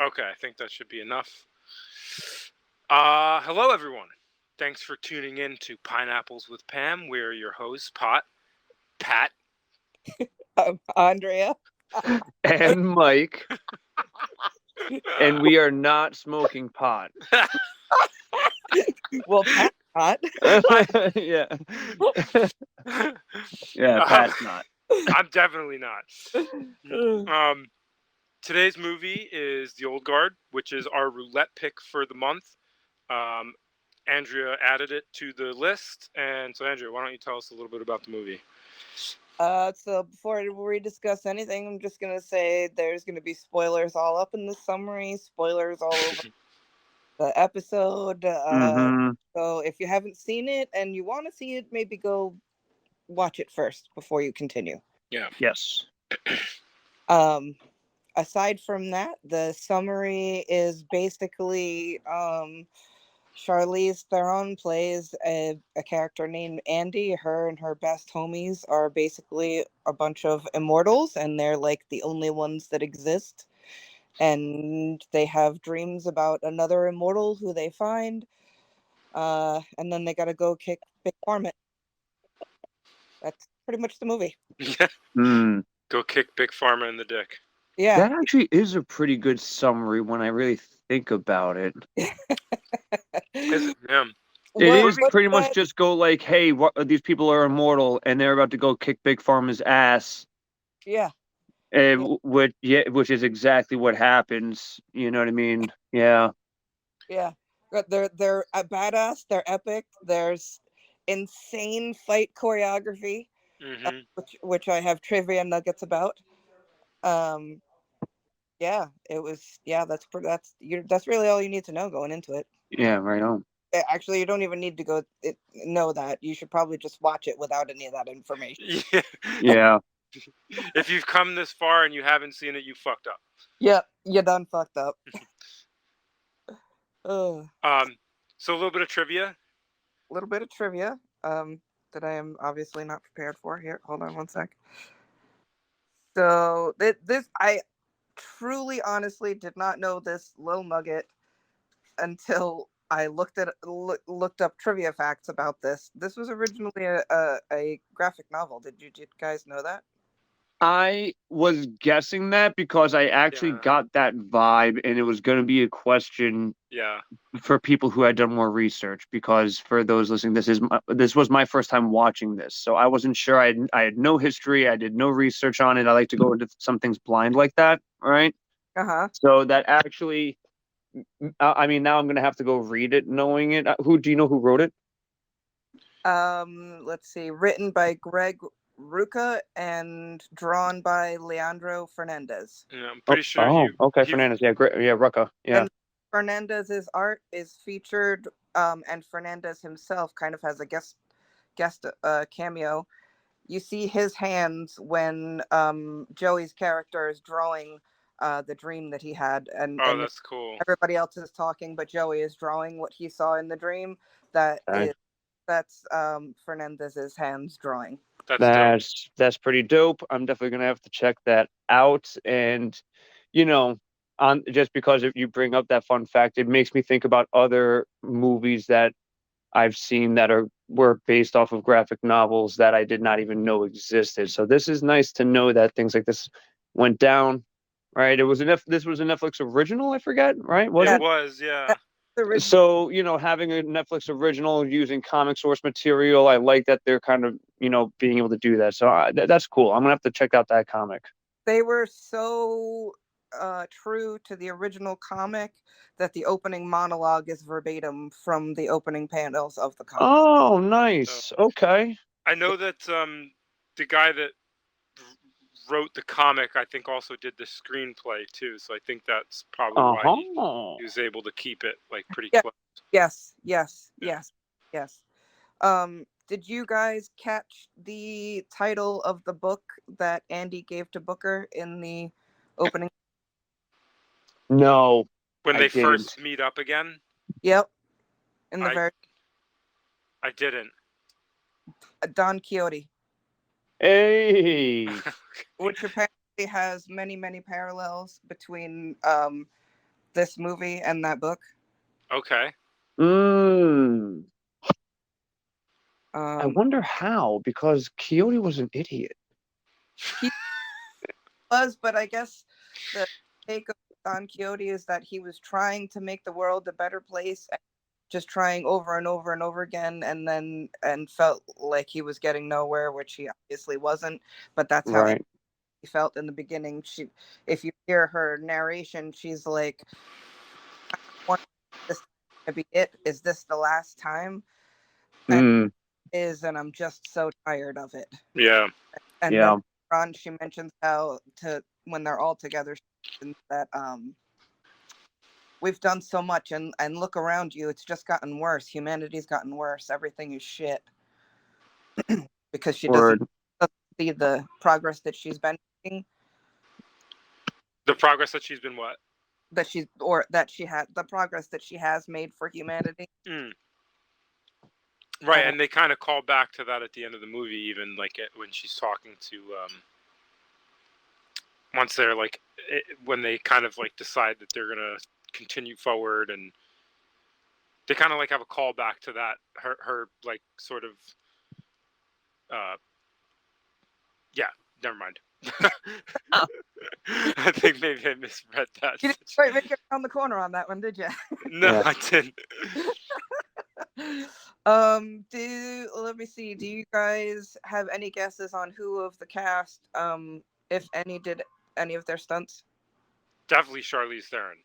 Okay, I think that should be enough. Hello everyone. Thanks for tuning in to Pineapples with Pam. We're your hosts, Pat. Andrea. And Mike, and we are not smoking pot. Well, Pat's not. Yeah. Yeah, Pat's not. I'm definitely not. Today's movie is The Old Guard, which is our roulette pick for the month. Um, Andrea added it to the list, and so Andrea, why don't you tell us a little bit about the movie? So before we discuss anything, I'm just gonna say there's gonna be spoilers all up in the summary, spoilers all over the episode. Mm-hmm. So if you haven't seen it and you want to see it, maybe go watch it first before you continue. Yeah. Yes. Aside from that, the summary is basically Charlize Theron plays a character named Andy. Her and her best homies are basically a bunch of immortals, and they're like the only ones that exist. And they have dreams about another immortal who they find, and then they gotta go kick Big Pharma. That's pretty much the movie. Mm. Go kick Big Pharma in the dick. Yeah. That actually is a pretty good summary when I really think about it. Yeah. It is pretty much just go like, hey, these people are immortal, and they're about to go kick Big Pharma's ass. Yeah. Which is exactly what happens. You know what I mean? Yeah. Yeah. They're a badass. They're epic. There's insane fight choreography, which I have trivia nuggets about. Yeah, it was. Yeah, that's really all you need to know going into it. Yeah, right on. Actually, you don't even need to know that. You should probably just watch it without any of that information. Yeah. If you've come this far and you haven't seen it, you fucked up. Yep, you done fucked up. So a little bit of trivia. That I am obviously not prepared for. Here, hold on one sec. So this I truly, honestly did not know this little nugget until I looked up trivia facts about this. This was originally a graphic novel. Did you guys know that? I was guessing that because I actually got that vibe, and it was going to be a question for people who had done more research. Because for those listening, this was my first time watching this, so I wasn't sure. I had no history. I did no research on it. I like to go into some things blind like that, right? So that actually, I mean, now I'm going to have to go read it, knowing it. Who do you know who wrote it? Let's see. Written by Greg Rucka and drawn by Leandro Fernandez. Yeah, I'm pretty sure. Okay, Fernandez. Yeah, great. Yeah, Rucka. Yeah. And Fernandez's art is featured, and Fernandez himself kind of has a guest cameo. You see his hands when Joey's character is drawing the dream that he had, and that's cool. Everybody else is talking, but Joey is drawing what he saw in the dream. That's Fernandez's hands drawing. That's pretty dope. I'm definitely gonna have to check that out. And just because if you bring up that fun fact, it makes me think about other movies that I've seen that were based off of graphic novels that I did not even know existed. So this is nice to know that things like this went down. Right? This was a Netflix original. I forget. Right? It was. Yeah. So, having a Netflix original using comic source material, I like that they're kind of, being able to do that. So that's cool. I'm going to have to check out that comic. They were so true to the original comic that the opening monologue is verbatim from the opening panels of the comic. Oh, nice. Okay. I know that the guy that wrote the comic, I think, also did the screenplay too. So I think that's probably why he was able to keep it pretty close. Yes. Did you guys catch the title of the book that Andy gave to Booker in the opening? No. When they first meet up again? Yep. I didn't. Don Quixote. Hey. Which apparently has many, many parallels between this movie and that book. Okay. I wonder how, because Quixote was an idiot. He was, but I guess the take of Don Quixote is that he was trying to make the world a better place, just trying over and over and over again, and felt like he was getting nowhere, which he obviously wasn't. But that's how he felt in the beginning. If you hear her narration, she's like, "I want this to be it. Is this the last time?" And and I'm just so tired of it. Yeah. And then on, she mentions how when they're all together, that we've done so much, and look around you, it's just gotten worse. Humanity's gotten worse. Everything is shit. Because she doesn't see the progress that she's been making. The progress that she's been what? That she had the progress that she has made for humanity. Right, and they kind of call back to that at the end of the movie, even like when she's talking to once they're like when they kind of like decide that they're gonna continue forward, and they kind of like have a call back to that her like sort of yeah, never mind. I think maybe I misread that. You didn't quite make it around the corner on that one, did you? No, I didn't. Let me see. Do you guys have any guesses on who of the cast, if any, did any of their stunts? Definitely Charlize Theron.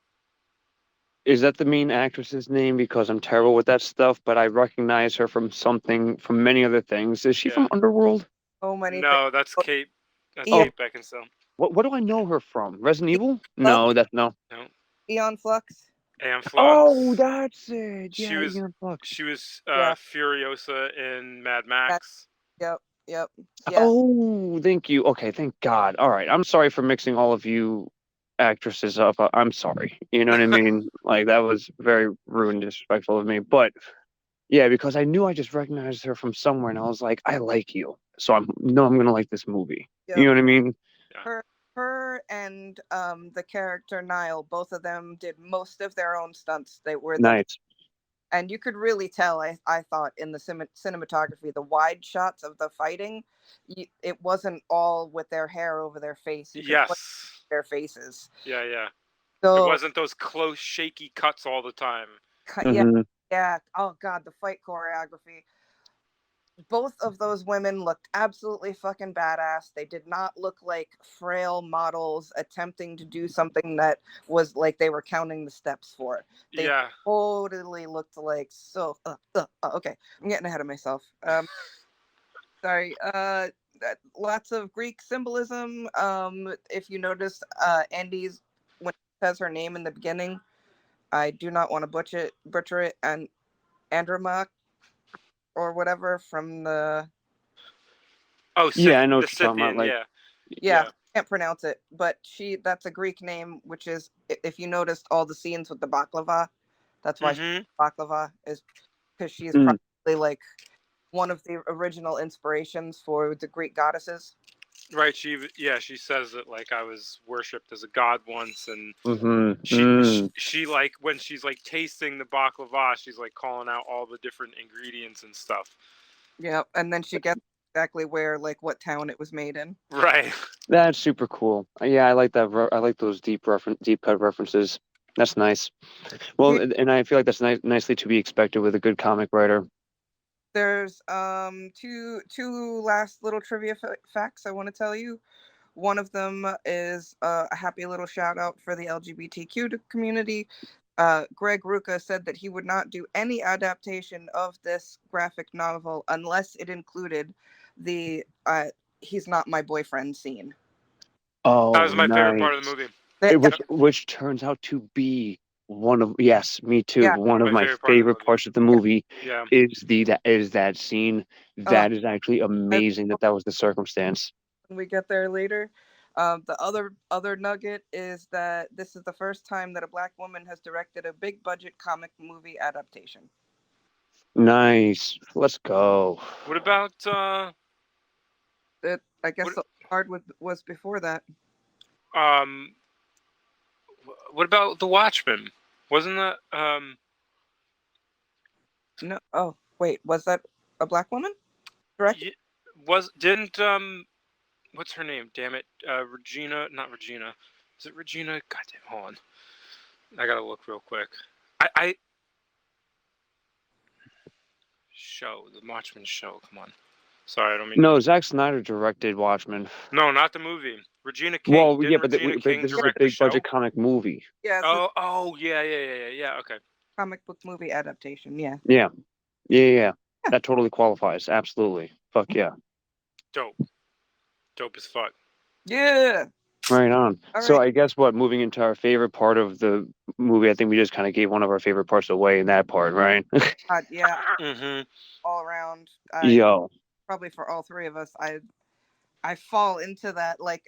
Is that the main actress's name? Because I'm terrible with that stuff, but I recognize her from many other things. Is she from Underworld? Oh, many. No, that's Kate. That's Kate Beckinsale. What do I know her from? Resident Evil? No, that's no. Aeon Flux. Aeon Flux. Oh, that's it. She was Furiosa in Mad Max. Yep. Yeah. Oh, thank you. Okay, thank God. All right, I'm sorry for mixing all of you actresses up. I'm sorry. You know what I mean? Like, that was very rude and disrespectful of me. But yeah, because I knew I just recognized her from somewhere, and I was like, I like you, so I'm gonna like this movie. Yep. You know what I mean? Her and the character Niall, both of them did most of their own stunts. They were nice. And you could really tell, I thought, in the cinematography, the wide shots of the fighting, it wasn't all with their hair over their face. Yes. Their faces. Yeah. So it wasn't those close, shaky cuts all the time. Yeah. Oh, God, the fight choreography. Both of those women looked absolutely fucking badass. They did not look like frail models attempting to do something that was like they were counting the steps for. They totally looked like so. Okay, I'm getting ahead of myself. Sorry. Lots of Greek symbolism. If you notice, Andy's when it says her name in the beginning, I do not want to butcher it, and Andromache or whatever from the. Oh, yeah, I know what you're talking about. Like, yeah, can't pronounce it, but that's a Greek name, which is, if you noticed all the scenes with the baklava, that's why baklava is, because she's probably like one of the original inspirations for the Greek goddesses. Right. She says that like I was worshipped as a god once, and she like when she's like tasting the baklava, she's like calling out all the different ingredients and stuff. Yeah, and then she gets exactly what town it was made in. Right. That's super cool. Yeah, I like that. I like those deep cut references. That's nice. Well, and I feel like that's nicely to be expected with a good comic writer. There's two last little trivia facts I want to tell you. One of them is a happy little shout out for the LGBTQ community. Greg Rucka said that he would not do any adaptation of this graphic novel unless it included the "he's not my boyfriend" scene. Oh, that was my favorite part of the movie. Which turns out to be one of me too. Yeah. One of my favorite parts of the movie is that scene. That is actually amazing that was the circumstance. When we get there later. The other nugget is that this is the first time that a Black woman has directed a big budget comic movie adaptation. Nice. Let's go. What about I guess the hard was before that. What about The Watchmen? Wasn't that No. Oh, wait. Was that a black woman? Correct. Didn't what's her name? Damn it, Regina. Not Regina. Is it Regina? Goddamn. Hold on. I gotta look real quick. I show the Watchmen show. Come on. Sorry, I don't mean. No, Zack Snyder directed Watchmen. No, not the movie. Regina King. Well, Didn't yeah, but Regina King this is a direct big the show? budget comic movie. Yeah. Yeah. Okay. Comic book movie adaptation. Yeah. Yeah. That totally qualifies. Absolutely. Fuck yeah. Dope as fuck. Yeah. Right on. All So right. I guess moving into our favorite part of the movie, I think we just kind of gave one of our favorite parts away in that part, right? Yeah. Mm-hmm. All around. Yo. Probably for all three of us, I fall into that. Like,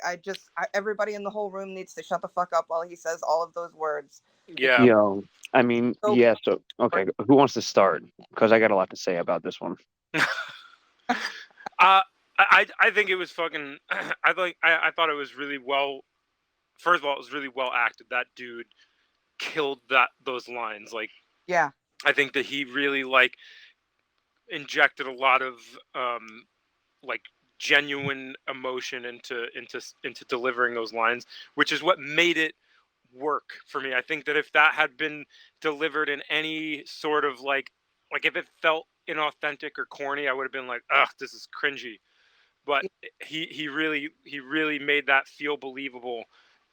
everybody in the whole room needs to shut the fuck up while he saes all of those words. Yeah. Yo. I mean, yeah. So okay, who wants to start? Because I got a lot to say about this one. I think it was fucking. I thought it was really well. First of all, it was really well acted. That dude killed those lines. Like, yeah. I think that he really like injected a lot of like genuine emotion into delivering those lines, which is what made it work for me. I think that if that had been delivered in any sort of like if it felt inauthentic or corny, I would have been like, ugh, this is cringy. But he really made that feel believable,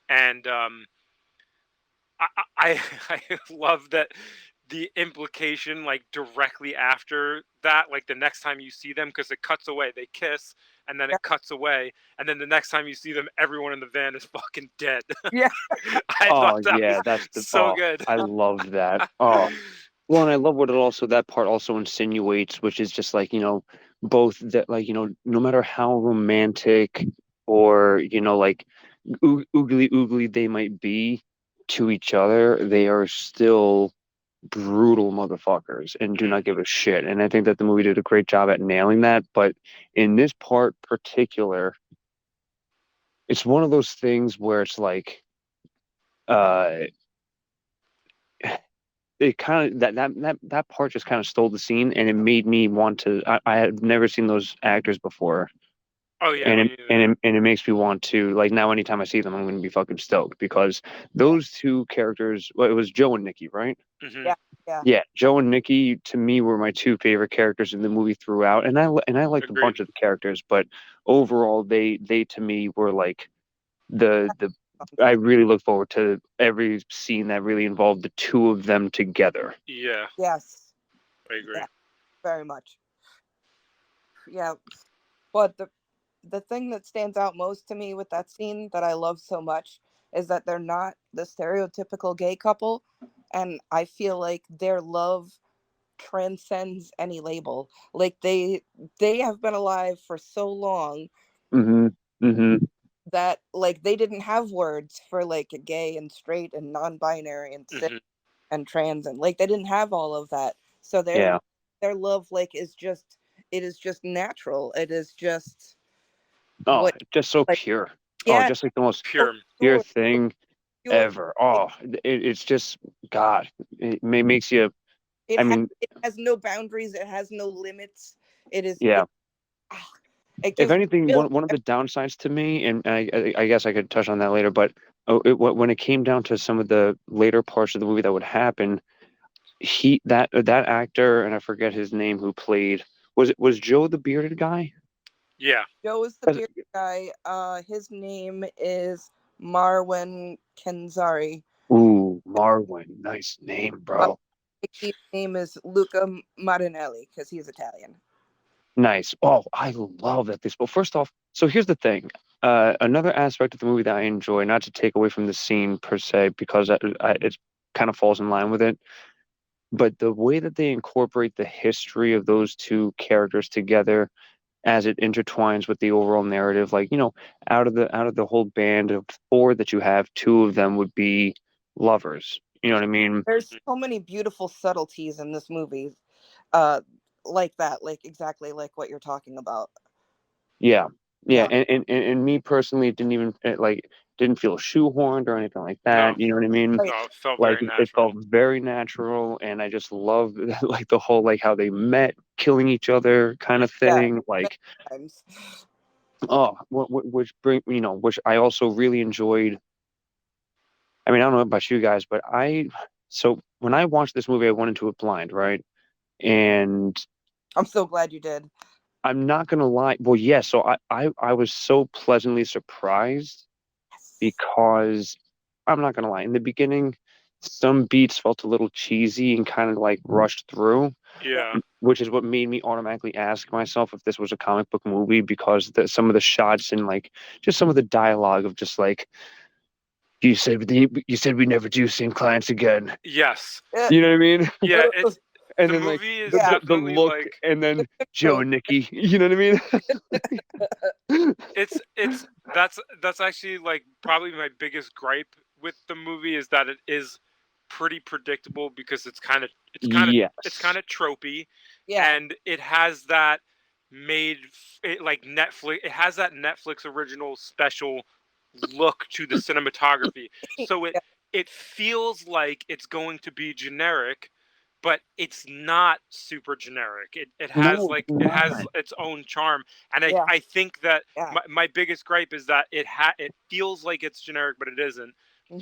and I love that the implication like directly after that, like the next time you see them, because it cuts away, they kiss, and then it cuts away, and then the next time you see them, everyone in the van is fucking dead. Yeah. I thought that that's so good. I love that. Oh, well, and I love what that part also insinuates, which is just like, both that, like, no matter how romantic or, like oogly they might be to each other, they are still brutal motherfuckers and do not give a shit. And I think that the movie did a great job at nailing that. But in this part particular, it's one of those things where it's like, it kind of that part just kind of stole the scene, and it made me want to. I had never seen those actors before. Oh yeah, and it makes me want to, like, now anytime I see them, I'm going to be fucking stoked, because those two characters. Well, it was Joe and Nikki, right? Mm-hmm. Yeah. Joe and Nikki to me were my two favorite characters in the movie throughout, and I liked a bunch of the characters, but overall they to me were like the I really look forward to every scene that really involved the two of them together. Yeah. Yes. I agree. Yeah, very much. Yeah. But the thing that stands out most to me with that scene that I love so much is that they're not the stereotypical gay couple. And I feel like their love transcends any label. Like they have been alive for so long that like they didn't have words for like gay and straight and non-binary and cis and trans, and like they didn't have all of that. So their love like is just natural. It is just just so pure. Yeah, just like the most pure thing ever. It's just God. It makes you. It has no boundaries. It has no limits. It is. If anything, one of the downsides to me, and I guess I could touch on that later, but when it came down to some of the later parts of the movie that would happen, that actor, and I forget his name, who played, was Joe the bearded guy? Yeah, Joe is the bearded guy. His name is Marwan Kenzari. Ooh, Marwan, nice name, bro. His name is Luca Marinelli because he's Italian. Nice. Oh, I love that. Well, first off, so here's the thing. Another aspect of the movie that I enjoy, not to take away from the scene per se, because it kind of falls in line with it, but the way that they incorporate the history of those two characters together as it intertwines with the overall narrative, like, out of the whole band of four that you have, two of them would be lovers. You know what I mean? There's so many beautiful subtleties in this movie. Like that, like exactly like what you're talking about. Yeah. Yeah, and me personally, it didn't even didn't feel shoehorned or anything like that. No. You know what I mean? No, it felt Like very it natural. felt very natural, and I just love like the whole like how they met, killing each other kind of thing. Like, Times. oh, which bring which I also really enjoyed. I mean, I don't know about you guys, but so when I watched this movie, I went into it blind, right? And I'm so glad you did. I'm not gonna lie. Well, yeah. So I was so pleasantly surprised because I'm not gonna lie. In the beginning, some beats felt a little cheesy and kind of like rushed through, Yeah. which is what made me automatically ask myself if this was a comic book movie because some of the shots and like just some of the dialogue of just like you said we never do same clients again. Yes. You know what I mean? Yeah, it's And the then like movie is the definitely look, like and then Joe and Nikki. You know what I mean? it's that's actually like probably my biggest gripe with the movie is that it is pretty predictable because it's Yes. kind of tropey, Yeah. and it has that like Netflix. It has that Netflix original special look to the cinematography. So it feels like it's going to be generic, but it's not super generic. It has No, like it's it has not. its own charm, and Yeah. I think that Yeah. my biggest gripe is that it feels like it's generic, but it isn't.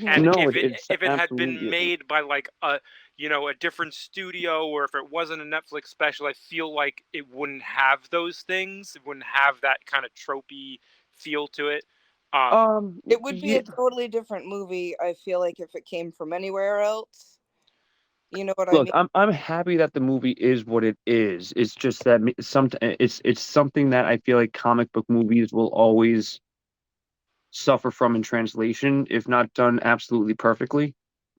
And No, if it's it had been absolutely isn't. made by like a different studio, or if it wasn't a Netflix special, I feel like it wouldn't have those things. It wouldn't have that kind of tropey feel to it. It would be Yeah. a totally different movie, I feel like, if it came from anywhere else. You know what I Look, mean? I'm happy that the movie is what it is. It's just that it's something that I feel like comic book movies will always suffer from in translation if not done absolutely perfectly,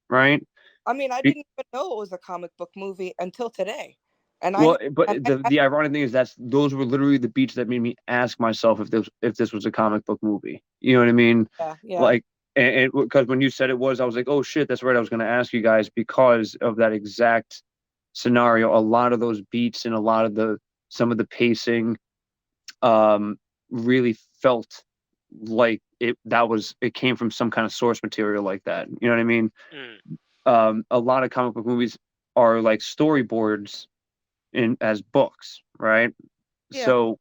right? I mean, I Be- didn't even know it was a comic book movie until today. And Well, but the ironic thing is those were literally the beats that made me ask myself if this was a comic book movie. You know what I mean? yeah. Like, and because when you said it was, I was like, oh shit, that's right. I was going to ask you guys because of that exact scenario. A lot of those beats and a lot of some of the pacing, really felt like it came from some kind of source material like that. You know what I mean? A lot of comic book movies are like storyboards as books, right? Yeah. So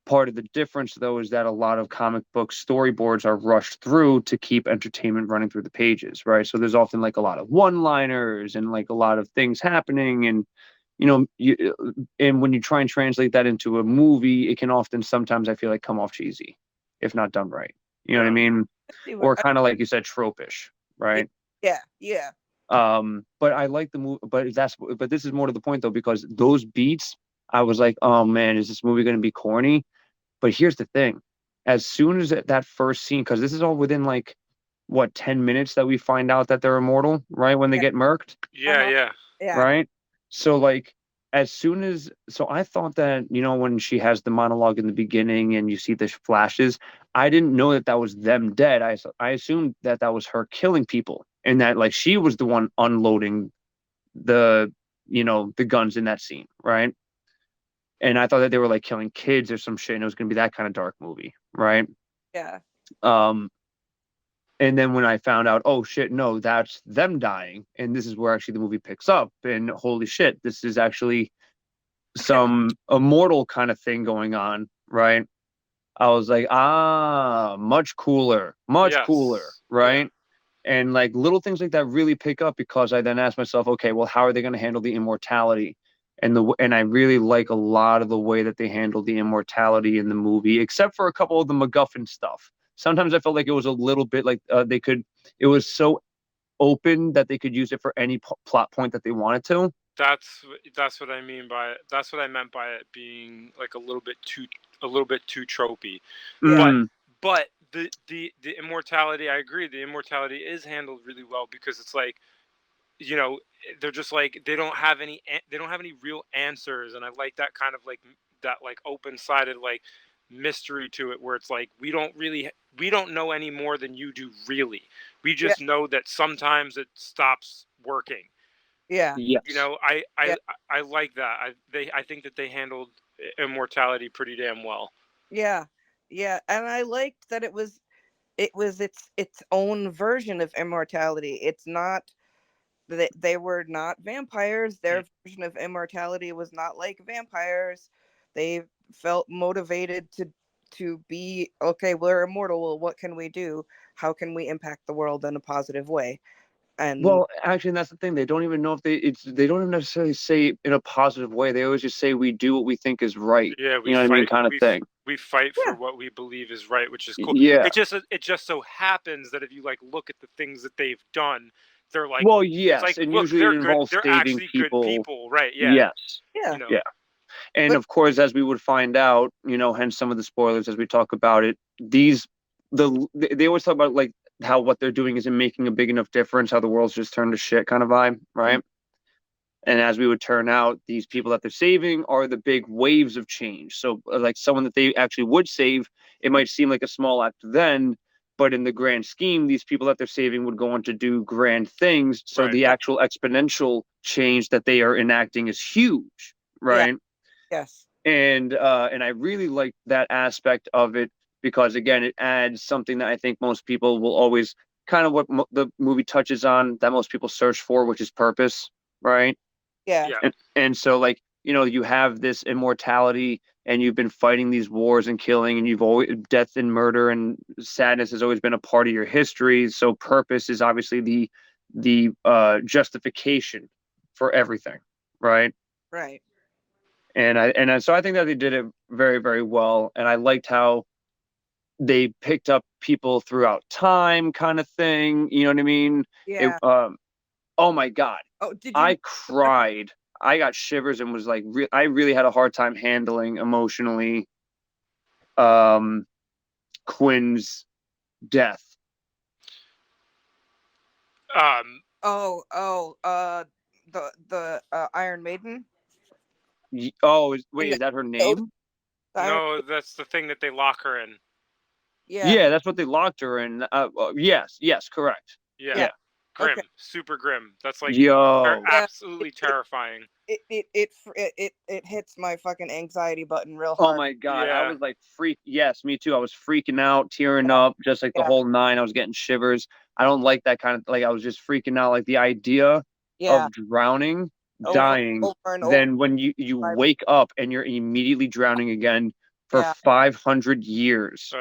part of the difference though is that a lot of comic book storyboards are rushed through to keep entertainment running through the pages, right? So there's often like a lot of one-liners and like a lot of things happening, and and when you try and translate that into a movie, it can often sometimes I feel like come off cheesy if not done right. You know what I mean? Or kind of like you said, tropish, right? Yeah. But I like the movie, but this is more to the point though, because those beats, I was like, oh man, is this movie going to be corny? But here's the thing: as soon as that first scene, because this is all within like what 10 minutes that we find out that they're immortal, right? When they get murked, Yeah. right? So like as soon as so I thought that when she has the monologue in the beginning and you see the flashes, I didn't know that was them dead. I assumed that was her killing people and that like she was the one unloading the the guns in that scene, right? And I thought that they were like killing kids or some shit and it was going to be that kind of dark movie, right? Yeah. um and then when I found out, oh shit, no, that's them dying, and this is where actually the movie picks up, and holy shit, this is actually some immortal kind of thing going on, right? I was like, much cooler, right? And like little things like that really pick up because I then asked myself, okay, well, how are they going to handle the immortality? And I really like a lot of the way that they handled the immortality in the movie, except for a couple of the MacGuffin stuff. Sometimes I felt like it was a little bit like it was so open that they could use it for any plot point that they wanted to. That's what I mean by it. That's what I meant by it being like a little bit too tropey. But the immortality, I agree, the immortality is handled really well because it's like, they're just like they don't have any real answers, and I like that kind of like that like open-sided like mystery to it where it's like we don't know any more than you do really. We just know that sometimes it stops working. Yeah. Yes. I like that. I think that they handled immortality pretty damn well. Yeah. Yeah, and I liked that it was its own version of immortality. It's not they were not vampires. Their version of immortality was not like vampires. They felt motivated to be okay. We're immortal. Well, what can we do? How can we impact the world in a positive way? And Well, actually, that's the thing. They don't even know if they don't even necessarily say it in a positive way. They always just say we do what we think is right. Yeah, You know what I mean, kind of thing. We fight for Yeah. what we believe is right, which is cool. Yeah. It just so happens that if you like look at the things that they've done, they're like, Well, it's yes, like, and look, usually it they're good. involves They're saving actually good people. people, right? Yeah. Yes. yeah, You know. Yeah. And But- of course, as we would find out, you know, hence some of the spoilers as we talk about it, they always talk about like how what they're doing isn't making a big enough difference, how the world's just turned to shit kind of vibe, right? And as we would turn out, these people that they're saving are the big waves of change. So, like someone that they actually would save, it might seem like a small act then, but in the grand scheme, these people that they're saving would go on to do grand things. So Right. the actual exponential change that they are enacting is huge, right? yes, And I really like that aspect of it because again, it adds something that I think most people will always kind of what the movie touches on that most people search for, which is purpose, right? yeah, Yeah. And so like, you know, you have this immortality and you've been fighting these wars and killing and you've always death and murder and sadness has always been a part of your history. So purpose is obviously the justification for everything, right? right. So I think that they did it very, very well. And I liked how they picked up people throughout time kind of thing. You know what I mean? Yeah. Oh my God. Oh, did you? I cried. I got shivers and was like, I really had a hard time handling emotionally Quinn's death. The Iron Maiden. Oh, wait, is that her name? No, that's the thing that they lock her in. Yeah, that's what they locked her in. Yes, correct. Yeah. Grim, okay. Super grim. That's like absolutely terrifying. It hits my fucking anxiety button real hard. Oh my God, yeah. I was like Yes, me too. I was freaking out, tearing up, just like the whole nine. I was getting shivers. I don't like that kind of like. I was just freaking out, like the idea of drowning, dying. Over then when you wake up and you're immediately drowning again for 500 years.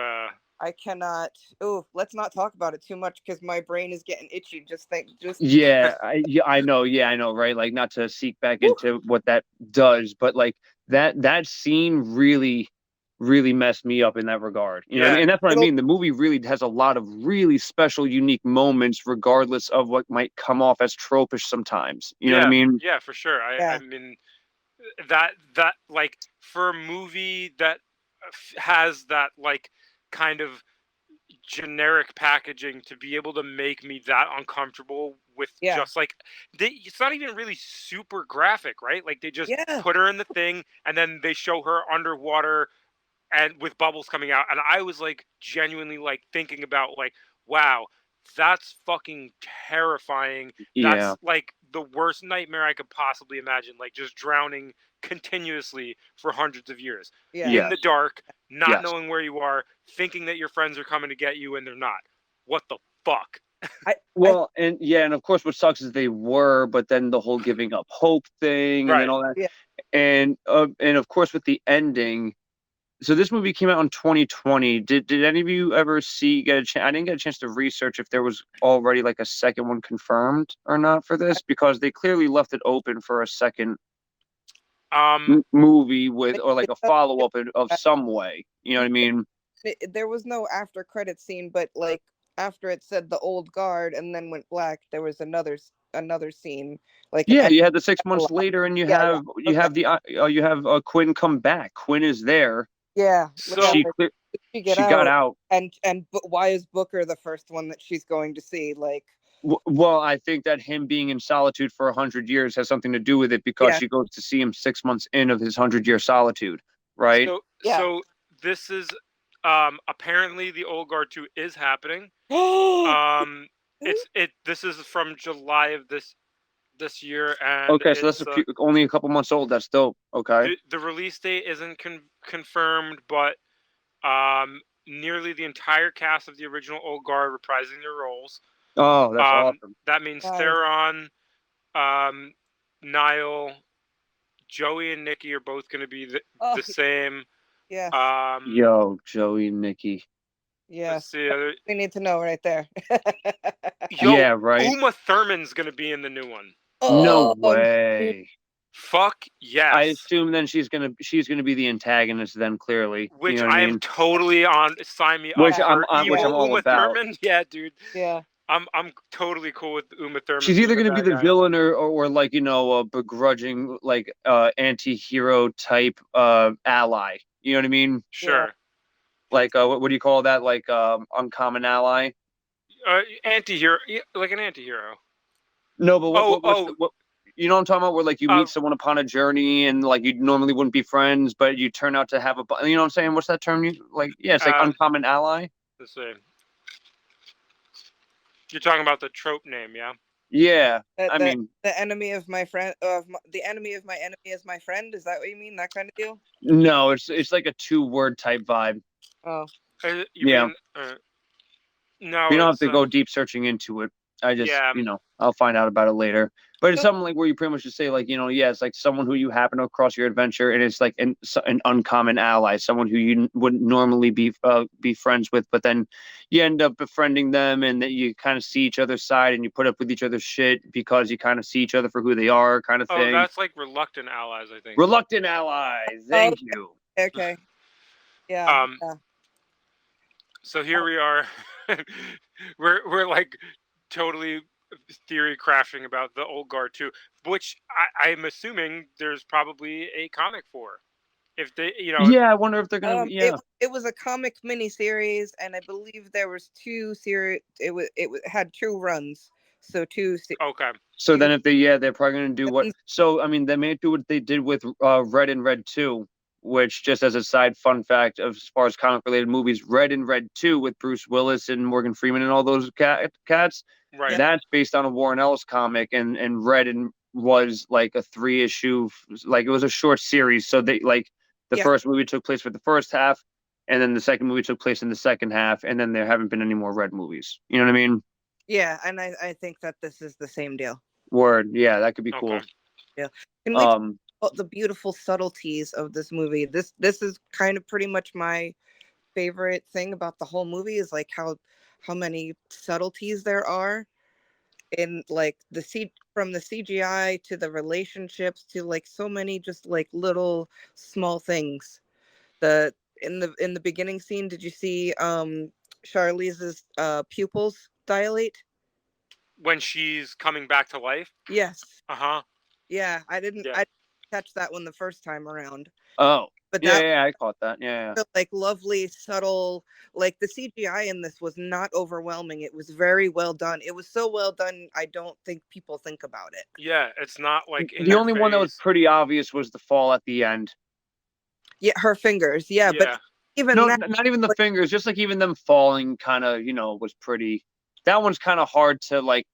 I cannot. Oh, let's not talk about it too much because my brain is getting itchy. I know, right? Like not to seek back into what that does, but like that scene really, really messed me up in that regard. You know what I mean? And that's what I mean. The movie really has a lot of really special, unique moments, regardless of what might come off as tropish sometimes. You know what I mean? Yeah, for sure. I mean that like for a movie that has that like kind of generic packaging to be able to make me that uncomfortable with just like it's not even really super graphic, right? Like they just put her in the thing and then they show her underwater and with bubbles coming out, and I was like genuinely like thinking about like, wow, that's fucking terrifying. That's like the worst nightmare I could possibly imagine, like just drowning continuously for hundreds of years in the dark, not knowing where you are, thinking that your friends are coming to get you and they're not. What the fuck? And of course what sucks is they were, but then the whole giving up hope thing and then all that. And of course with the ending. So this movie came out in 2020. Did any of you ever get a chance? I didn't get a chance to research if there was already like a second one confirmed or not for this, because they clearly left it open for a second movie with or like a follow-up of some way. You know what I mean? There was no after credit scene, but like after it said the old guard and then went black, there was another scene. Like you had the 6 months later, and you have Quinn come back. Quinn is there. Yeah, so she got out. And why is Booker the first one that she's going to see? Like, well, I think that him being in solitude for 100 years has something to do with it, because she goes to see him 6 months in of his 100-year solitude, right? So this is apparently the Old Guard 2 is happening. This is from July of this year, and okay, so that's only a couple months old. That's dope. Okay, the release date isn't confirmed, but Nearly the entire cast of the original Old Guard reprising their roles. Oh, that's awesome. That means Theron, Niall, Joey, and Nikki are both going to be the same. Yes. Yo, Joey and Nikki. Yes. We need to know right there. Yeah, right. Uma Thurman's going to be in the new one. No way. Fuck yes. I assume then she's gonna be the antagonist then, clearly. Which you know I am totally on. Sign me up. Which I'm all Uma about. Thurman? Yeah, dude. Yeah. I'm totally cool with Uma Thurman. She's either gonna be the villain or like, you know, a begrudging like anti-hero type ally. You know what I mean? Sure. Yeah. Like what do you call that? Like uncommon ally? Anti-hero, like an anti-hero. No, but what you know what I'm talking about? Where like you meet someone upon a journey and like you normally wouldn't be friends, but you turn out to have you know what I'm saying? What's that term? It's like uncommon ally. Let's see. You're talking about the trope name, yeah? Yeah. I mean, the enemy of my friend, the enemy of my enemy is my friend. Is that what you mean? That kind of deal? No, it's like a 2-word type vibe. Oh. Yeah. No. You don't have to go deep searching into it. I just, you know, I'll find out about it later. But it's something like where you pretty much just say like, you know, it's like someone who you happen to cross your adventure, and it's like an uncommon ally, someone who you wouldn't normally be friends with, but then you end up befriending them, and that you kind of see each other's side, and you put up with each other's shit because you kind of see each other for who they are, kind of thing. Oh, that's like reluctant allies, I think. Reluctant allies. Thank you. Okay. Yeah. So here we are. we're like totally theory crafting about the Old Guard 2, which I'm assuming there's probably a comic for. If they, you know. Yeah, I wonder if they're gonna. It was a comic miniseries, and I believe there was 2 series. It had 2 runs, so 2. Okay. So then if they're probably gonna do what? So I mean, they may do what they did with Red and Red 2. Which, just as a side fun fact, as far as comic-related movies, Red and Red 2 with Bruce Willis and Morgan Freeman and all those cats, right? That's based on a Warren Ellis comic, and Red was like a 3-issue, like it was a short series. So they like the first movie took place for the first half, and then the second movie took place in the second half, and then there haven't been any more Red movies. You know what I mean? Yeah, and I think that this is the same deal. Word, yeah, that could be cool. Yeah. The beautiful subtleties of this movie. This is kind of pretty much my favorite thing about the whole movie is like how many subtleties there are in like from the CGI to the relationships to like so many just like little small things. In the beginning scene, did you see Charlize's pupils dilate when she's coming back to life? Yes. Yeah, I didn't catch that one the first time around. Oh, but I caught that. Yeah. Like lovely, subtle, like the CGI in this was not overwhelming. It was very well done. It was so well done. I don't think people think about it. Yeah, it's not like the only one that was pretty obvious was the fall at the end. Yeah, her fingers. Yeah. But even not even the fingers. Just like even them falling, kind of, you know, was pretty. That one's kind of hard to like,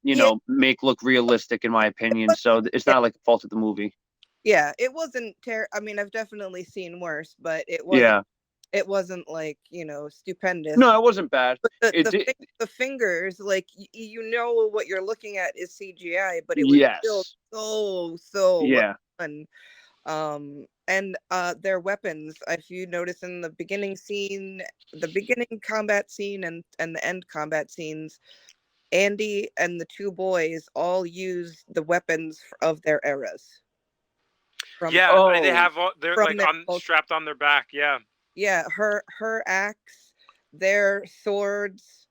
you know, make look realistic in my opinion. So it's not like the fault of the movie. Yeah, it wasn't I mean, I've definitely seen worse, but it wasn't. It wasn't like, you know, stupendous. No, it wasn't bad. But the fingers, like you know what you're looking at is CGI, but it was still so well done. And their weapons, if you notice in the beginning scene, the beginning combat scene and the end combat scenes, Andy and the 2 boys all use the weapons of their eras. They have they're like strapped on their back. Yeah, her axe, their swords.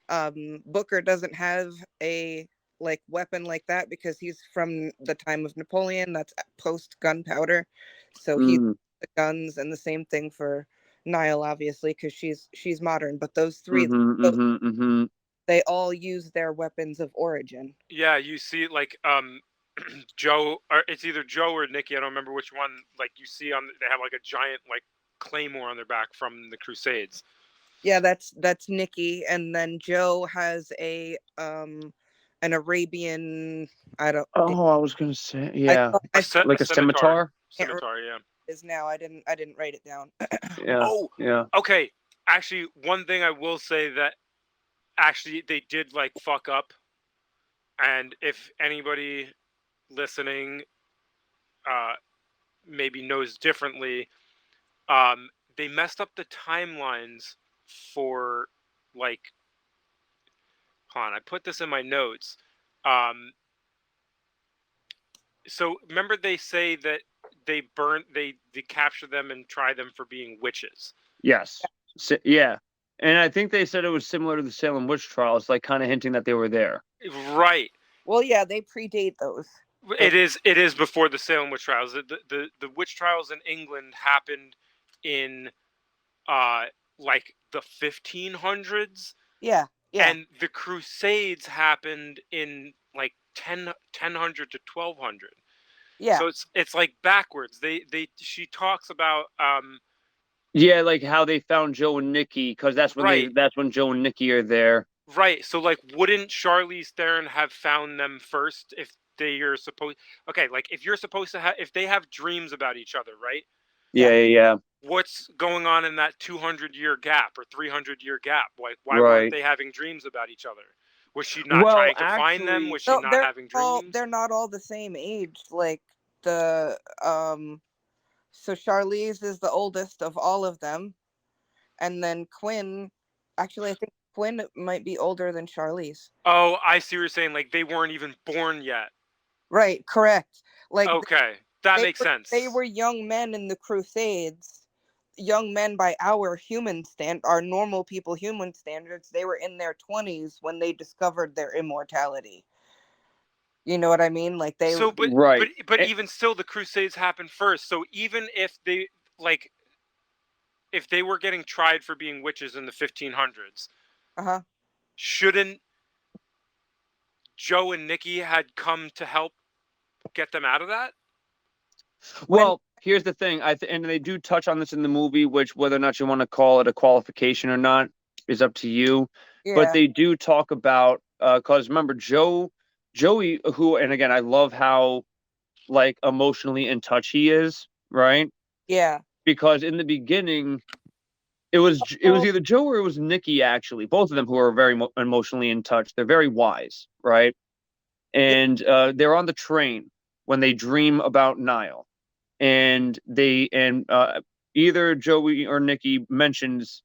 Booker doesn't have a like weapon like that because he's from the time of Napoleon. That's post gunpowder, so he's the guns, and the same thing for Niall, obviously, because she's modern. But those 3, they all use their weapons of origin. Yeah, you see, like Joe, or it's either Joe or Nikki. I don't remember which one. Like you see they have like a giant like claymore on their back from the Crusades. Yeah, that's Nikki, and then Joe has an Arabian. I don't. Oh, I was gonna say like a scimitar. Scimitar, yeah. is now. I didn't write it down. Yeah. Oh, yeah. Okay. Actually, one thing I will say that actually they did like fuck up, and if anybody listening maybe knows differently, they messed up the timelines for like. Hold on, I put this in my notes. Um, so remember they say that they capture them and try them for being witches. Yes. Yeah. And I think they said it was similar to the Salem witch trials, like kind of hinting that they were there. Right. Well, yeah, they predate those. It is before the Salem witch trials. The witch trials in England happened in like the 1500s. Yeah. And the Crusades happened in like 1000 to 1200. Yeah. So it's like backwards. She talks about yeah, like how they found Joe and Nikki, because that's when that's when Joe and Nikki are there. Right. So like, wouldn't Charlize Theron have found them first if they are supposed? Okay, like if you're supposed to have, if they have dreams about each other, right? Yeah. What's going on in that 200-year gap or 300-year gap? Why Right. weren't they having dreams about each other? Was she not trying to find them? Was she not having dreams? They're not all the same age. Like the so Charlize is the oldest of all of them, and then Quinn. Actually, I think Quinn might be older than Charlize. Oh, I see what you're saying. Like they weren't even born yet. Right. Correct. Like okay, that makes sense. They were young men in the Crusades. Young men by our our normal people human standards. They were in their 20s when they discovered their immortality. You know what I mean? Like they. So, but even still, the Crusades happened first. So even if they like, if they were getting tried for being witches in the 1500s, shouldn't Joe and Nikki had come to help get them out of that? Well, here's the thing. And they do touch on this in the movie, which whether or not you want to call it a qualification or not is up to you. Yeah. But they do talk about because remember Joey, who, and again, I love how like emotionally in touch he is, right? Yeah. Because in the beginning, it was either Joe or it was Nikki, actually, both of them who are very emotionally in touch. They're very wise, right? And they're on the train when they dream about Niall. And either Joey or Nikki mentions,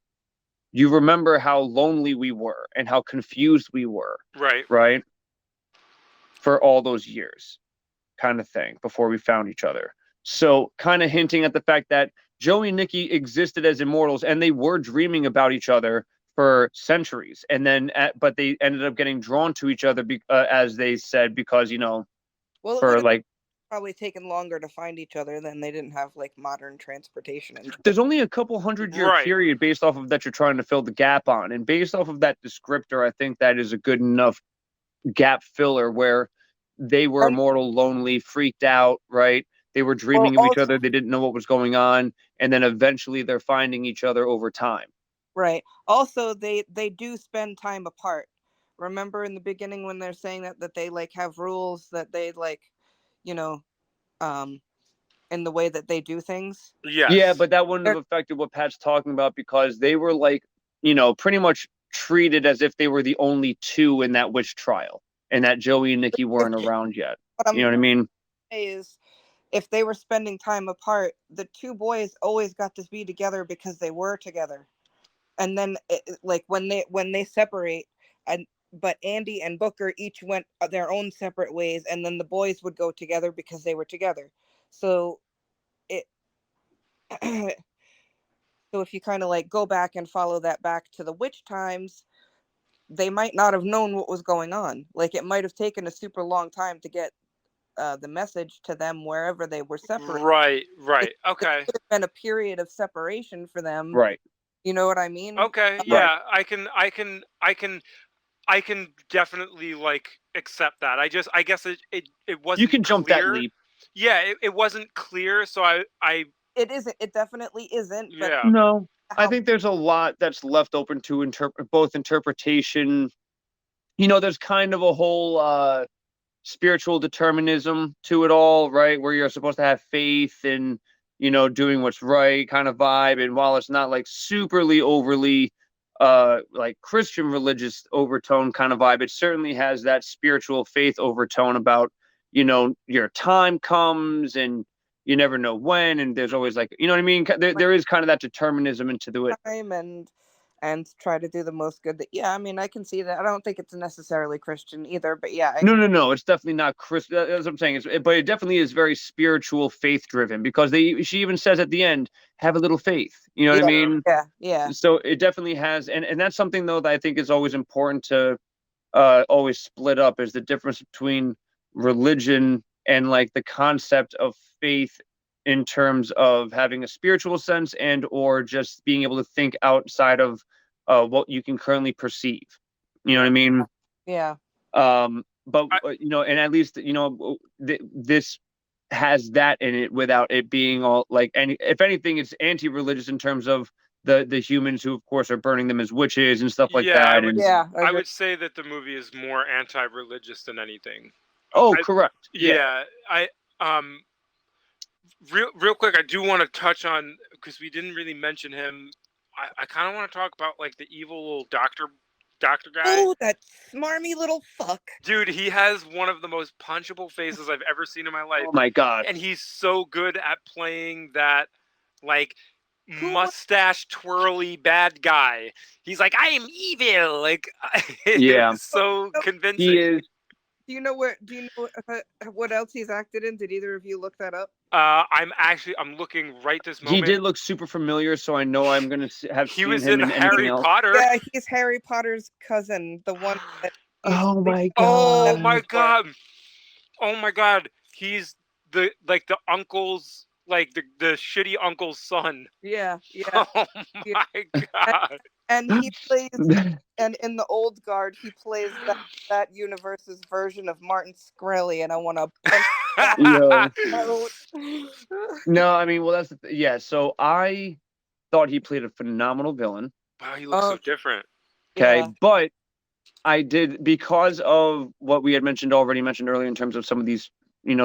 you remember how lonely we were and how confused we were. Right. For all those years, kind of thing, before we found each other. So kind of hinting at the fact that Joey and Nikki existed as immortals and they were dreaming about each other for centuries. And then, but they ended up getting drawn to each other, as they said, because, for like, probably taken longer to find each other than they didn't have like modern transportation. There's only a couple 100-year period based off of that you're trying to fill the gap on, and based off of that descriptor, I think that is a good enough gap filler where they were immortal, lonely, freaked out, right? They were dreaming of each other, they didn't know what was going on, and then eventually they're finding each other over time. Right. Also, they do spend time apart. Remember in the beginning when they're saying that they like have rules that they like, in the way that they do things. Yes. Yeah, but that wouldn't have affected what Pat's talking about, because they were like, pretty much treated as if they were the only two in that witch trial, and that Joey and Nikki weren't around yet. You know what I mean? Is if they were spending time apart, the two boys always got to be together because they were together. And then like when they separate, but Andy and Booker each went their own separate ways, and then the boys would go together because they were together. So so if you kind of like go back and follow that back to the witch times, they might not have known what was going on. Like it might have taken a super long time to get the message to them wherever they were separated. Right. Okay. It could have been a period of separation for them. Right. You know what I mean? Okay. Yeah, I can definitely like accept that. I guess it wasn't. You can jump clear. that leap. Yeah, it wasn't clear, so I. It isn't. It definitely isn't. But yeah. No, I think there's a lot that's left open to both interpretation. There's kind of a whole spiritual determinism to it all, right? Where you're supposed to have faith and doing what's right kind of vibe. And while it's not like superly overly like Christian religious overtone kind of vibe, it certainly has that spiritual faith overtone about, your time comes and you never know when, and there's always like, what I mean? There is kind of that determinism into it. Time and try to do the most good that, I mean, I can see that. I don't think it's necessarily Christian either, but No, it's definitely not Christian. That's what I'm saying. But it definitely is very spiritual, faith driven, because she even says at the end, have a little faith. You know what I mean? Yeah. So it definitely has, and that's something though that I think is always important to always split up, is the difference between religion and like the concept of faith in terms of having a spiritual sense and or just being able to think outside of what you can currently perceive. You know what I mean? Yeah. But and at least this has that in it without it being all like if anything, it's anti-religious in terms of the humans who, of course, are burning them as witches and stuff like that. I would say that the movie is more anti-religious than anything. Correct. Yeah. Real quick, I do want to touch on, because we didn't really mention him. I kind of want to talk about like the evil little doctor guy. Oh, that smarmy little fuck. Dude, he has one of the most punchable faces I've ever seen in my life. Oh my god. And he's so good at playing that like mustache twirly bad guy. He's like, I am evil. Like, it's so convincing. He is. Do you know what else he's acted in? Did either of you look that up? I'm looking right this moment. He did look super familiar, so I know I'm gonna have. He was in Harry Potter. Yeah, he's Harry Potter's cousin, the one that. Oh my god! Oh my god! He's the uncle's, like the shitty uncle's son. Yeah. Oh my god! And he plays, and in the Old Guard, he plays that universe's version of Martin Shkreli, and I want to punch No, I mean, well, that's so I thought he played a phenomenal villain. Wow, he looks so different. Okay, but I did, because of what we had mentioned earlier in terms of some of these,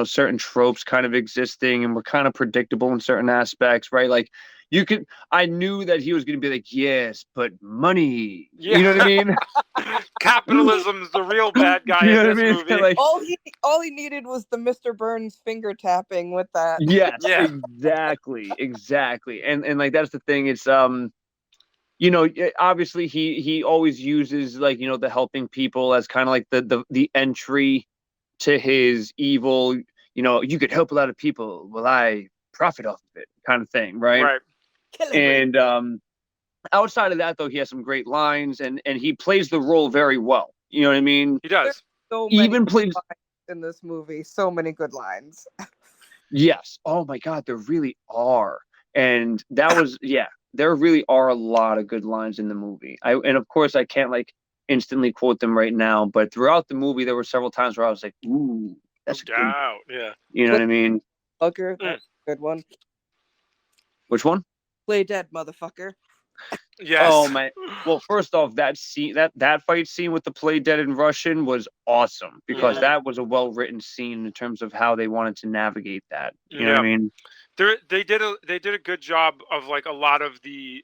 certain tropes kind of existing and were kind of predictable in certain aspects, right? Like I knew that he was going to be like, yes, but money. Yeah. You know what I mean? Capitalism's the real bad guy in this movie. Like, all he needed was the Mr. Burns finger tapping with that. Yes, exactly. And like, that's the thing. It's obviously he always uses like, the helping people as kind of like the entry to his evil, you could help a lot of people, will I profit off of it kind of thing, right? And outside of that, though, he has some great lines, and he plays the role very well. You know what I mean? He does. So many plays in this movie, so many good lines. Yes. Oh my God, there really are, and that was there really are a lot of good lines in the movie. And of course I can't like instantly quote them right now, but throughout the movie there were several times where I was like, ooh, that's good. Yeah. You know what I mean? Fucker, that's a good one. Which one? Play dead, motherfucker. Yes. Oh my. Well, first off, that scene, that fight scene with the play dead in Russian was awesome, because that was a well-written scene in terms of how they wanted to navigate that. You know what I mean? They did a good job of like a lot of the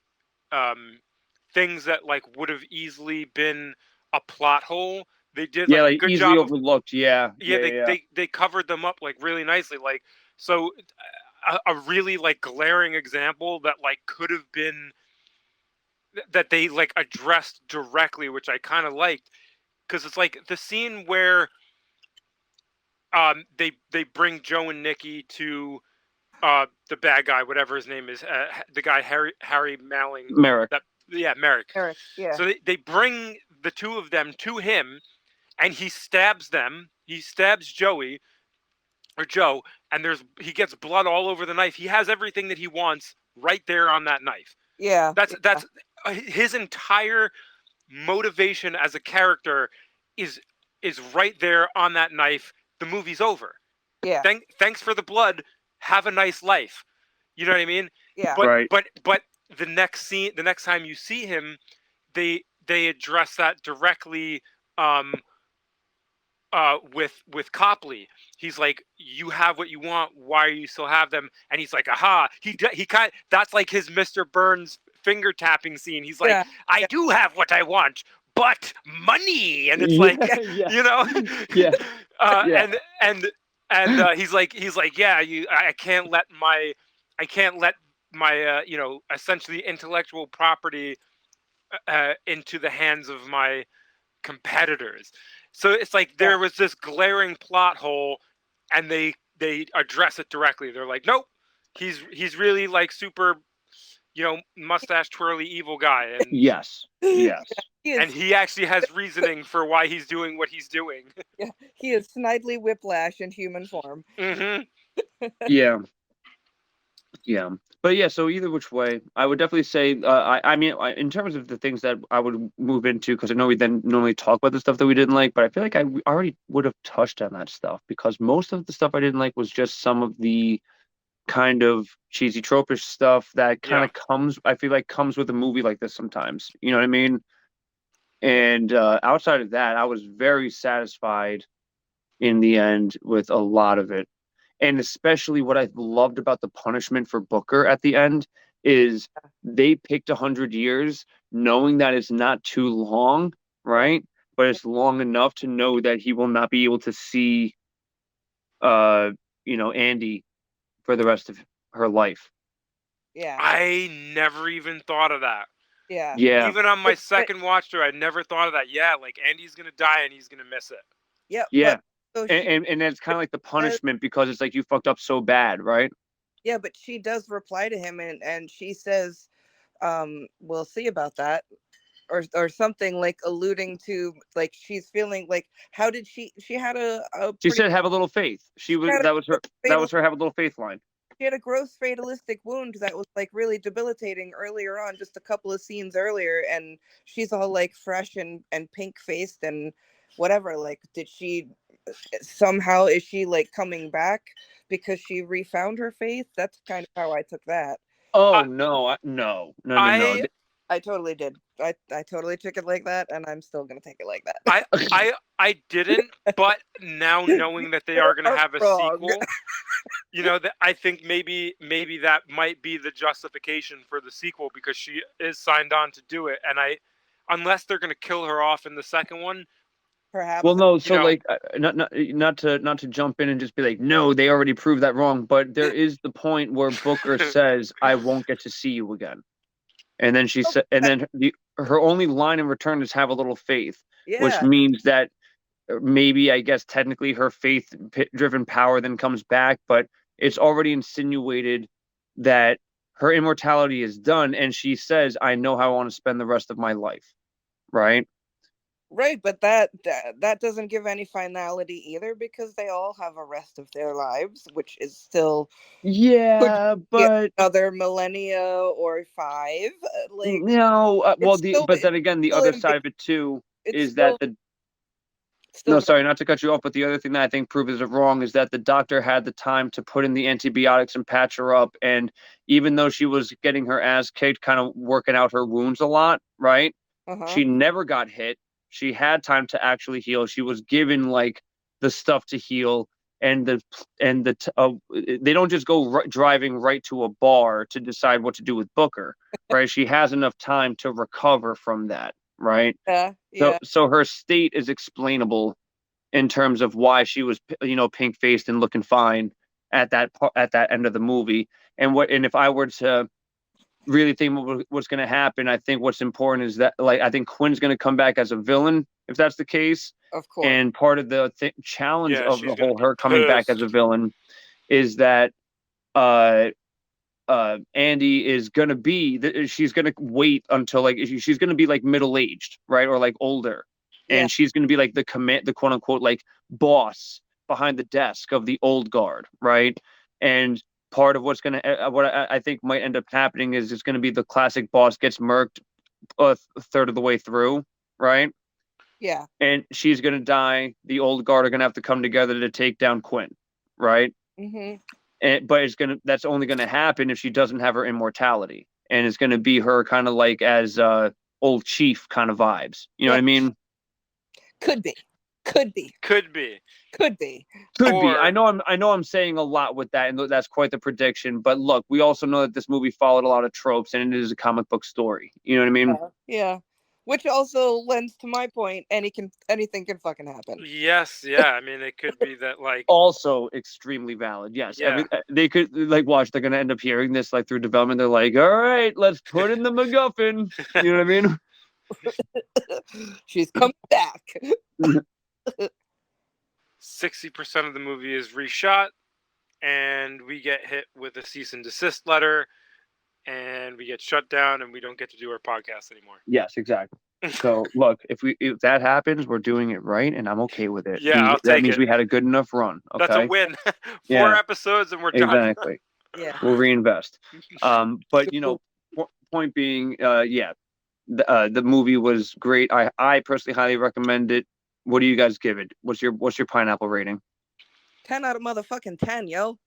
things that like would have easily been a plot hole. They did like a good easily job overlooked. They covered them up like really nicely. Like, so a really like glaring example that like could have been that they like addressed directly, which I kind of liked, because it's like the scene where they bring Joe and Nikki to the bad guy, whatever his name is, the guy Harry Malling. Merrick. Merrick. Yeah. So they bring the two of them to him, and he stabs them. He stabs Joe, and he gets blood all over the knife. He has everything that he wants right there on that knife. Yeah. That's his entire motivation as a character is right there on that knife. The movie's over. Yeah. Thanks for the blood. Have a nice life. You know what I mean? Yeah. But the next scene, the next time you see him, they address that directly with Copley. He's like, you have what you want. Why do you still have them? And he's like, aha. He kind. That's like his Mr. Burns finger tapping scene. He's like, I do have what I want, but money. And it's like, you know, and he's like, yeah, I can't let my you know, essentially intellectual property into the hands of my competitors. So it's like there was this glaring plot hole, and they address it directly. They're like, nope, he's really like super, you know, mustache twirly evil guy, and yes, and he actually has reasoning for why he's doing what he's doing. Yeah, he is Snidely Whiplash in human form. Yeah. But yeah, so either which way, I would definitely say, I mean, in terms of the things that I would move into, because I know we then normally talk about the stuff that we didn't like, but I feel like I already would have touched on that stuff, because most of the stuff I didn't like was just some of the kind of cheesy tropish stuff that kind of I feel like comes with a movie like this sometimes. You know what I mean? And outside of that, I was very satisfied in the end with a lot of it. And especially what I loved about the punishment for Booker at the end is they picked 100 years, knowing that it's not too long, right? But it's long enough to know that he will not be able to see, you know, Andy for the rest of her life. Yeah. I never even thought of that. Yeah. Even on my second watch through, I never thought of that. Yeah, like Andy's gonna die and he's gonna miss it. Yep. Yeah. And it's kind of like the punishment, because it's like you fucked up so bad, right? Yeah, but she does reply to him, and she says, we'll see about that, or something, like alluding to, like, she's feeling like, how did she had she said have a little faith. That was her have a little faith line. She had a gross fatalistic wound that was like really debilitating earlier on, just a couple of scenes earlier, and she's all like fresh and pink faced and whatever. Like, did she somehow, is she like coming back because she refound her faith? That's kind of how I took that. Oh no. I totally did. I totally took it like that, and I'm still gonna take it like that. I didn't, but now knowing that they are gonna have a sequel, you know, that I think maybe that might be the justification for the sequel, because she is signed on to do it, and unless they're gonna kill her off in the second one. Perhaps. Well, no. So, like, not to jump in and just be like, no, they already proved that wrong. But there is the point where Booker says, "I won't get to see you again," and then she said, and then her only line in return is "Have a little faith," which means that maybe, I guess, technically her faith-driven power then comes back, but it's already insinuated that her immortality is done, and she says, "I know how I want to spend the rest of my life," right? Right, but that doesn't give any finality either, because they all have a rest of their lives, which is still but another millennia or 5. Like, no, but then again, the other side of it too is that no, sorry, not to cut you off, but the other thing that I think proves it wrong is that the doctor had the time to put in the antibiotics and patch her up, and even though she was getting her ass kicked, kind of working out her wounds a lot, right? She never got hit. She had time to actually heal. She was given like the stuff to heal, and they don't just go driving right to a bar to decide what to do with Booker, right? She has enough time to recover from that, right? So her state is explainable in terms of why she was, you know, pink faced and looking fine at that end of the movie. And if I were to really think what's going to happen, I think what's important is that, like, I think Quinn's going to come back as a villain if that's the case. Of course. And part of the challenge of the whole her coming back as a villain is that Andy is going to be she's going to wait until, like, she's going to be like middle-aged, right, or like older, and she's going to be like the quote unquote like boss behind the desk of the old guard, right? And part of what I think might end up happening is it's going to be the classic boss gets murked a third of the way through, right? Yeah. And she's going to die. The old guard are going to have to come together to take down Quinn, right? But that's only going to happen if she doesn't have her immortality, and it's going to be her kind of like as old chief kind of vibes. You know what I mean? Could be. Could be. Could be. I know I'm saying a lot with that, and that's quite the prediction. But look, we also know that this movie followed a lot of tropes, and it is a comic book story. You know what I mean? Yeah. Which also lends to my point. Anything can fucking happen. Yes, yeah. I mean, it could be that, like, also extremely valid. Yes, yeah. They could, like, watch. They're gonna end up hearing this, like, through development. They're like, all right, let's put in the MacGuffin. You know what I mean? She's coming back. 60% of the movie is reshot, and we get hit with a cease and desist letter, and we get shut down, and we don't get to do our podcast anymore. Yes, exactly. So look, if that happens, we're doing it right, and I'm okay with it. Yeah, that means we had a good enough run. Okay? That's a win. 4 episodes, and we're done. Exactly. Yeah. We'll reinvest. But point being, the movie was great. I personally highly recommend it. What do you guys give it? What's your pineapple rating? 10 out of motherfucking 10, yo.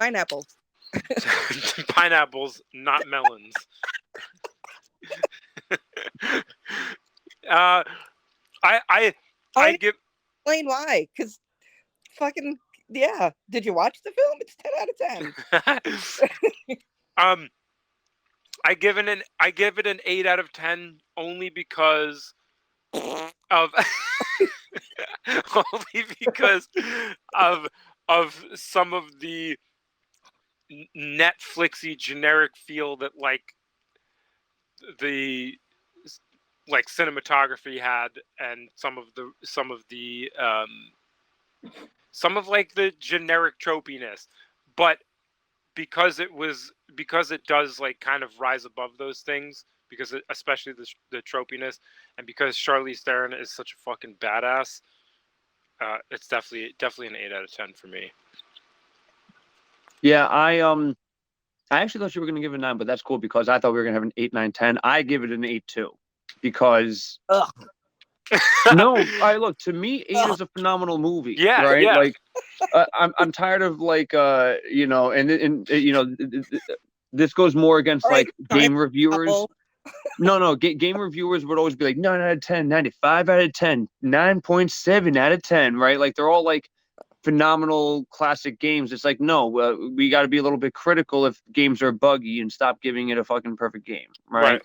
Pineapples. Pineapples, not melons. I give Layne, why? Because fucking yeah. Did you watch the film? It's 10 out of 10. I give it an 8 out of 10 only because of of some of the Netflixy generic feel that, like, the cinematography had, and some of the generic tropiness, but because it does, like, kind of rise above those things, because especially the tropiness, and because Charlize Theron is such a fucking badass, it's definitely an 8 out of 10 for me. Yeah, I actually thought you were going to give it a 9, but that's cool, because I thought we were going to have an 8, 9, 10. I give it an 8 too, because no, look, to me, 8 is a phenomenal movie. Yeah, right. Yeah. Like, I'm tired of, like, this goes more against, like, game reviewers. No, game reviewers would always be like 9 out of 10, 95 out of 10, 9.7 out of 10, right? Like, they're all, like, phenomenal classic games. It's like, no, we got to be a little bit critical if games are buggy, and stop giving it a fucking perfect game, right?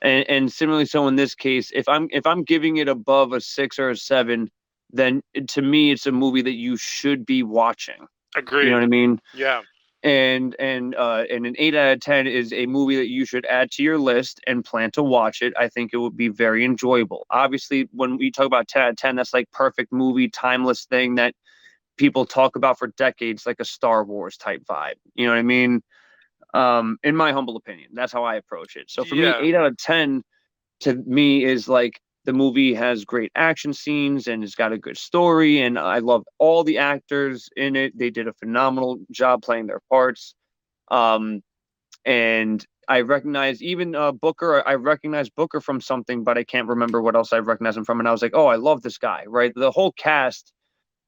And similarly, so in this case, if I'm giving it above a 6 or a 7, then to me it's a movie that you should be watching. Agreed. You know what I mean? Yeah. And an 8 out of 10 is a movie that you should add to your list and plan to watch it. I think it would be very enjoyable. Obviously, when we talk about 10 out of 10, that's like perfect movie, timeless thing that people talk about for decades, like a Star Wars type vibe. You know what I mean? In my humble opinion, that's how I approach it. So for me, 8 out of 10 to me is like, the movie has great action scenes, and it's got a good story, and I love all the actors in it. They did a phenomenal job playing their parts. And I recognize even Booker. I recognize Booker from something, but I can't remember what else I recognize him from. And I was like, oh, I love this guy, right? The whole cast,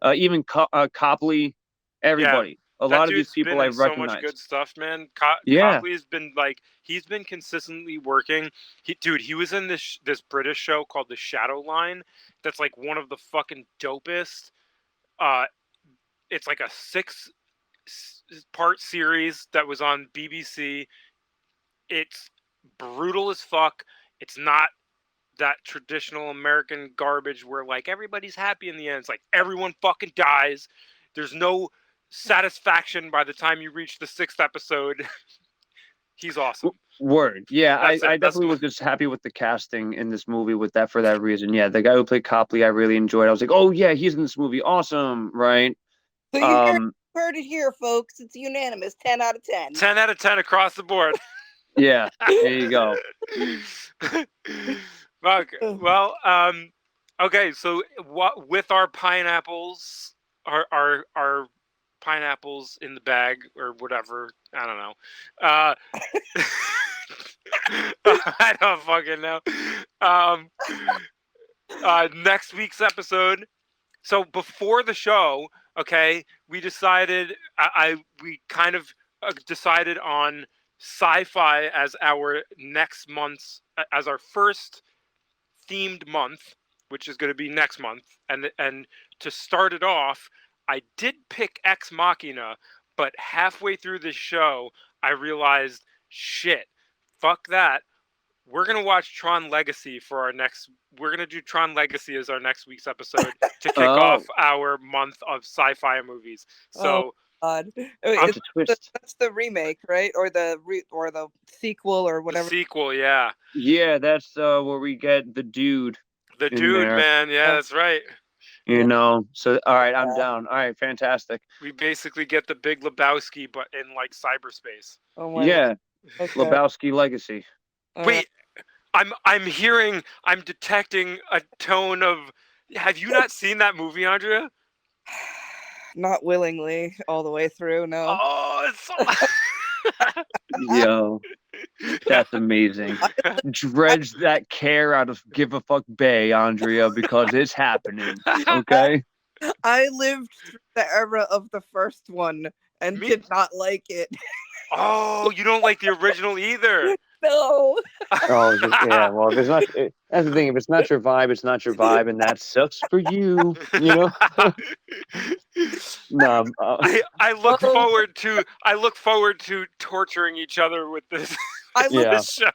even Copley, everybody. A lot of these people I recognize. So much good stuff, man. Yeah. Copley's been, like, he's been consistently working. He was in this British show called The Shadow Line. That's, like, one of the fucking dopest. It's like a 6-part series that was on BBC. It's brutal as fuck. It's not that traditional American garbage where, like, everybody's happy in the end. It's like everyone fucking dies. There's no satisfaction by the time you reach the 6th episode. He's awesome. Word. Yeah, I definitely was just happy with the casting in this movie for that reason. Yeah, the guy who played Copley, I really enjoyed. I was like, oh yeah, he's in this movie. Awesome, right? So you heard it here, folks. It's unanimous. 10 out of 10. 10 out of 10 across the board. Yeah, there you go. Well, okay, so what with our pineapples, our pineapples in the bag or whatever, I don't know. I don't fucking know. Next week's episode. So before the show, okay, we decided we kind of decided on sci-fi as our next month's as our first themed month, which is going to be next month. And to start it off, I did pick Ex Machina, but halfway through the show, I realized, shit, fuck that. We're going to watch Tron Legacy for our next... We're going to do Tron Legacy as our next week's episode to kick off our month of sci-fi movies. So... God. That's the remake, right? Or the sequel or whatever. The sequel, yeah. Yeah, that's where we get the dude. The dude, there. Man. Yeah, that's right. You know, so all right, I'm down. All right, fantastic. We basically get the Big Lebowski, but in like cyberspace. Oh my God. Okay. Lebowski Legacy. Wait, I'm detecting a tone of... Have you not seen that movie, Andrea? Not willingly all the way through, no. Oh, it's so... Yo, that's amazing. Dredge that care out of Give a Fuck Bay, Andrea, because it's happening. Okay? I lived through the era of the first one and did not like it. Oh, you don't like the original either? No. Oh, yeah. Well, if it's not, that's the thing. If it's not your vibe, it's not your vibe, and that sucks for you. You know. No. I look forward to torturing each other with this. This show.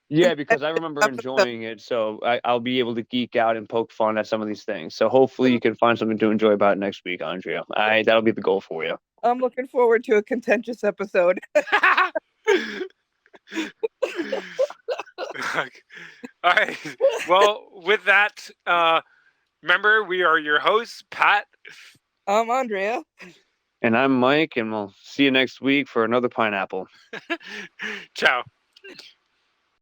Yeah, because I remember enjoying it, so I'll be able to geek out and poke fun at some of these things. So hopefully you can find something to enjoy about it next week, Andrea. That'll be the goal for you. I'm looking forward to a contentious episode. All right. Well, with that, remember, we are your hosts, Pat. I'm Andrea. And I'm Mike, and we'll see you next week for another pineapple. Ciao.